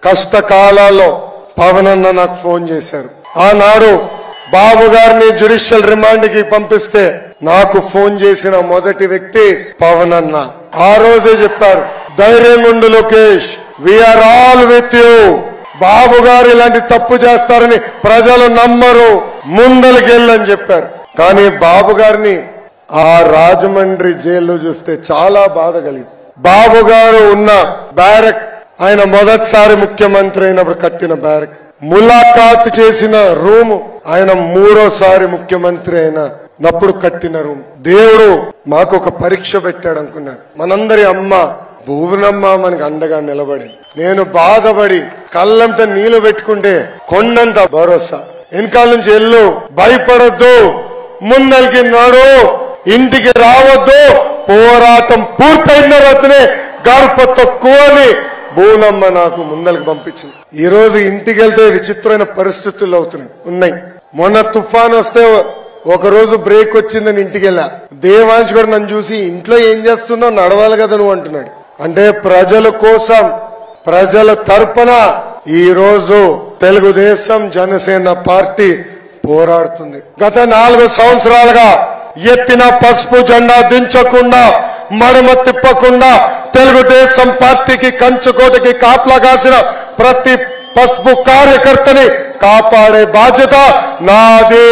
కష్టకాలాల్లో పవన్ అన్న నాకు ఫోన్ చేశారు. ఆనాడు బాబు గారిని జ్యుడిషియల్ రిమాండ్ కి పంపిస్తే నాకు ఫోన్ చేసిన మొదటి వ్యక్తి పవన్ అన్న. ఆ రోజే చెప్పారు, ధైర్యంగా ఉండు Lokesh, we're all with you. Babu garu ఇలాంటి తప్పు చేస్తారని ప్రజలు నమ్మరు, ముందలకెళ్ళని చెప్పారు. కానీ బాబు గారిని ఆ రాజమండ్రి జైల్లో చూస్తే చాలా బాధ కలిగింది. బాబు గారు ఉన్న బ్యారక్, ఆయన మొదటిసారి ముఖ్యమంత్రి అయినప్పుడు కట్టిన బ్యారక్, ములాఖాత్ చేసిన రూము ఆయన మూడోసారి ముఖ్యమంత్రి అయినప్పుడు కట్టిన రూమ్. దేవుడు మాకు ఒక పరీక్ష పెట్టాడు అనుకున్నాడు. మనందరి అమ్మ భువనమ్మ మనకు అండగా నిలబడింది. నేను బాధపడి కళ్ళంత నీళ్లు పెట్టుకుంటే కొండంత భరోసా. వెనకాల నుంచి ఎల్లు, భయపడొద్దు, ముందరికి నాడు, ఇంటికి రావద్దు, పోరాటం పూర్తయిన తర్వాతనే గర్భ తక్కువ అని భువనమ్మ నాకు ముందరికి పంపించింది. ఈ రోజు ఇంటికి వెళ్తే విచిత్రమైన పరిస్థితులు ఉన్నాయి. మొన్న తుఫాన్ వస్తే ఒక రోజు బ్రేక్ వచ్చిందని ఇంటికి వెళ్ళా. దేవాంశ్ కూడా నన్ను చూసి ఇంట్లో ఏం చేస్తున్నావు, నడవాలి కదా నువ్వు అంటున్నాడు. అంటే ప్రజల కోసం, ప్రజల తరపున ఈ రోజు తెలుగుదేశం జనసేన పార్టీ పోరాడుతుంది. గత 4 సంవత్సరాలుగా ఎత్తిన పసుపు జెండా దించకుండా, మడమ తిప్పకుండా తెలుగుదేశం పార్టీకి కంచుకోటకి కాపలా కాసిన ప్రతి పసుపు కార్యకర్తని కాపాడే బాధ్యత నాది.